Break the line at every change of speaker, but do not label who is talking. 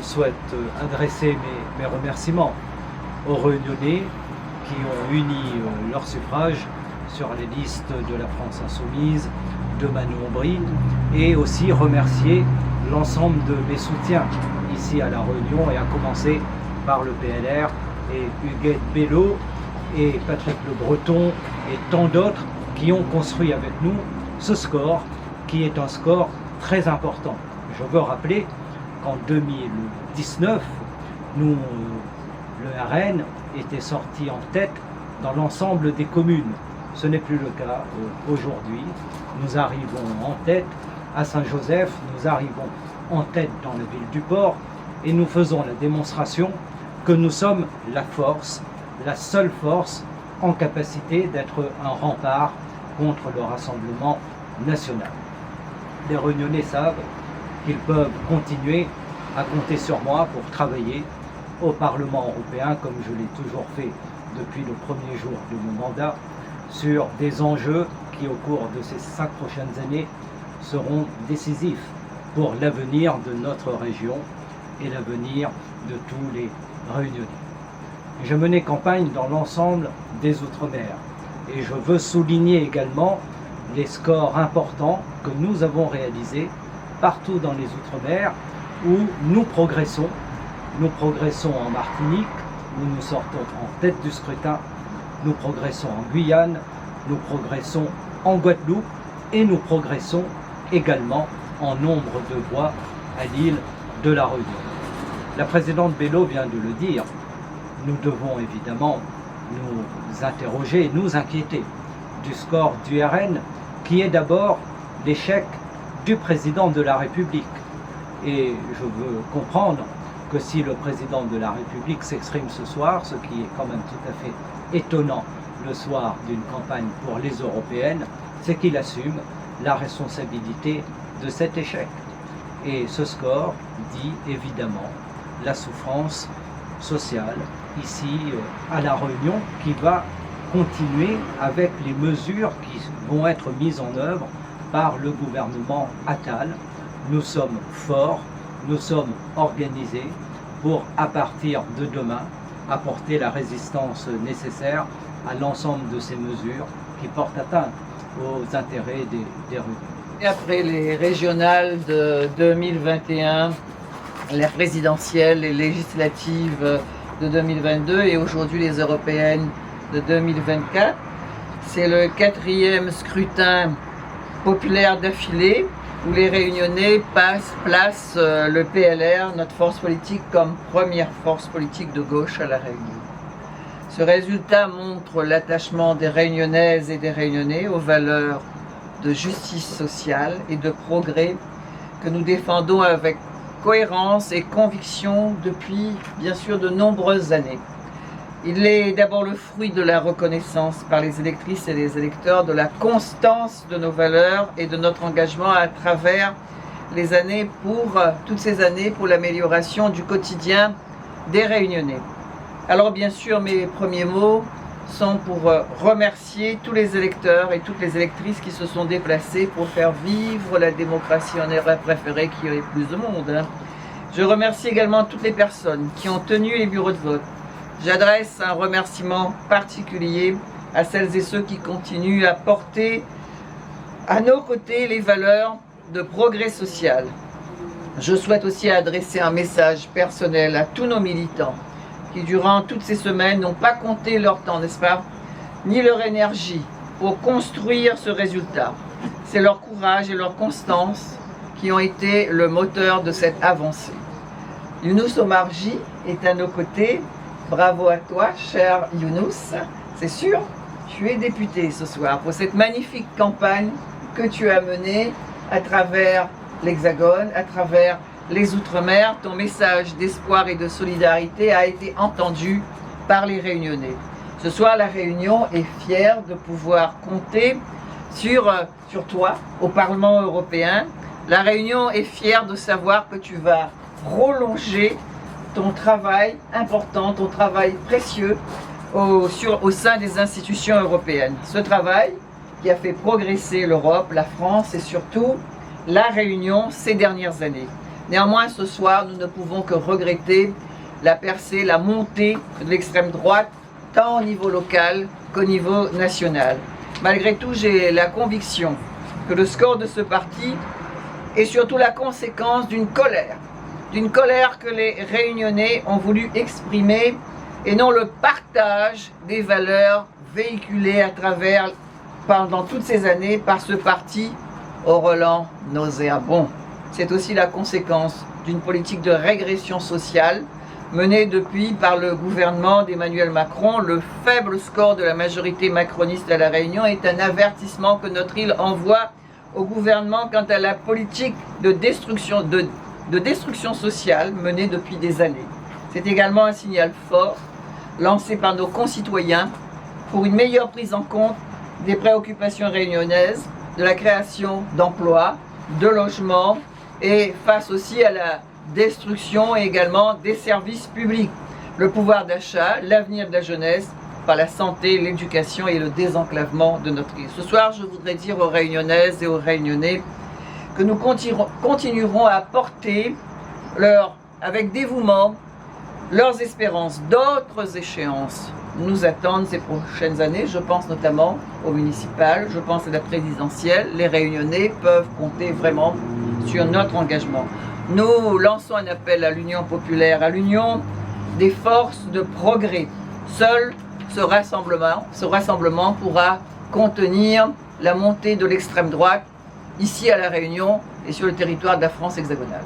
souhaite adresser mes remerciements aux Réunionnais qui ont uni leur suffrage sur les listes de la France Insoumise, de Manon Aubry, et aussi remercier l'ensemble de mes soutiens ici à La Réunion, et à commencer par le PLR et Huguette Bello et Patrick Le Breton et tant d'autres qui ont construit avec nous ce score qui est un score très important. Je veux rappeler qu'en 2019, le RN était sorti en tête dans l'ensemble des communes. Ce n'est plus le cas aujourd'hui. Nous arrivons en tête à Saint-Joseph, nous arrivons en tête dans la ville du Port, et nous faisons la démonstration que nous sommes la force, la seule force en capacité d'être un rempart contre le Rassemblement national. Les Réunionnais savent qu'ils peuvent continuer à compter sur moi pour travailler au Parlement européen, comme je l'ai toujours fait depuis le premier jour de mon mandat, sur des enjeux qui, au cours de ces 5 prochaines années, seront décisifs pour l'avenir de notre région et l'avenir de tous les Réunionnais. J'ai mené campagne dans l'ensemble des Outre-mer et je veux souligner également les scores importants que nous avons réalisés partout dans les Outre-mer où nous progressons. Nous progressons en Martinique, où nous sortons en tête du scrutin, nous progressons en Guyane, nous progressons en Guadeloupe et nous progressons également en nombre de voix à l'île de La Réunion. La présidente Bello vient de le dire, nous devons évidemment nous interroger, nous inquiéter du score du RN qui est d'abord l'échec du président de la République. Et je veux comprendre que si le président de la République s'exprime ce soir, ce qui est quand même tout à fait étonnant le soir d'une campagne pour les européennes, c'est qu'il assume la responsabilité de cet échec. Et ce score dit évidemment la souffrance sociale ici à La Réunion qui va continuer avec les mesures qui vont être mises en œuvre par le gouvernement Attal. Nous sommes forts, nous sommes organisés pour, à partir de demain, apporter la résistance nécessaire à l'ensemble de ces mesures qui portent atteinte aux intérêts des Réunionnais.
Après les régionales de 2021, les présidentielles, les législatives de 2022 et aujourd'hui les européennes de 2024, c'est le 4e scrutin populaire d'affilée où les Réunionnais placent le PLR, notre force politique, comme première force politique de gauche à La Réunion. Ce résultat montre l'attachement des Réunionnaises et des Réunionnais aux valeurs de justice sociale et de progrès que nous défendons avec cohérence et conviction depuis, bien sûr, de nombreuses années. Il est d'abord le fruit de la reconnaissance par les électrices et les électeurs de la constance de nos valeurs et de notre engagement à travers les années toutes ces années pour l'amélioration du quotidien des Réunionnais. Alors bien sûr, mes premiers mots sont pour remercier tous les électeurs et toutes les électrices qui se sont déplacés pour faire vivre la démocratie en erreur préférée qui est plus de monde. Je remercie également toutes les personnes qui ont tenu les bureaux de vote. J'adresse un remerciement particulier à celles et ceux qui continuent à porter à nos côtés les valeurs de progrès social. Je souhaite aussi adresser un message personnel à tous nos militants qui, durant toutes ces semaines, n'ont pas compté leur temps, n'est-ce pas, ni leur énergie pour construire ce résultat. C'est leur courage et leur constance qui ont été le moteur de cette avancée. Younous Omarjee est à nos côtés. Bravo à toi, cher Younous. C'est sûr, tu es député ce soir pour cette magnifique campagne que tu as menée à travers l'Hexagone, à travers les Outre-mer. Ton message d'espoir et de solidarité a été entendu par les Réunionnais. Ce soir, la Réunion est fière de pouvoir compter sur toi au Parlement européen. La Réunion est fière de savoir que tu vas prolonger ton travail important, ton travail précieux au sein des institutions européennes. Ce travail qui a fait progresser l'Europe, la France et surtout la Réunion ces dernières années. Néanmoins, ce soir, nous ne pouvons que regretter la percée, la montée de l'extrême droite, tant au niveau local qu'au niveau national. Malgré tout, j'ai la conviction que le score de ce parti est surtout la conséquence d'une colère que les Réunionnais ont voulu exprimer et non le partage des valeurs véhiculées à travers, pendant toutes ces années, par ce parti au relent nauséabond. C'est aussi la conséquence d'une politique de régression sociale menée depuis par le gouvernement d'Emmanuel Macron. Le faible score de la majorité macroniste à La Réunion est un avertissement que notre île envoie au gouvernement quant à la politique de destruction sociale menée depuis des années. C'est également un signal fort lancé par nos concitoyens pour une meilleure prise en compte des préoccupations réunionnaises, de la création d'emplois, de logements et face aussi à la destruction et également des services publics, le pouvoir d'achat, l'avenir de la jeunesse, par la santé, l'éducation et le désenclavement de notre île. Ce soir, je voudrais dire aux Réunionnaises et aux Réunionnais que nous continuerons à porter avec dévouement leurs espérances. D'autres échéances nous attendent ces prochaines années. Je pense notamment aux municipales, je pense à la présidentielle. Les Réunionnais peuvent compter vraiment sur notre engagement. Nous lançons un appel à l'Union populaire, à l'union des forces de progrès. Seul ce rassemblement pourra contenir la montée de l'extrême droite ici à La Réunion et sur le territoire de la France hexagonale.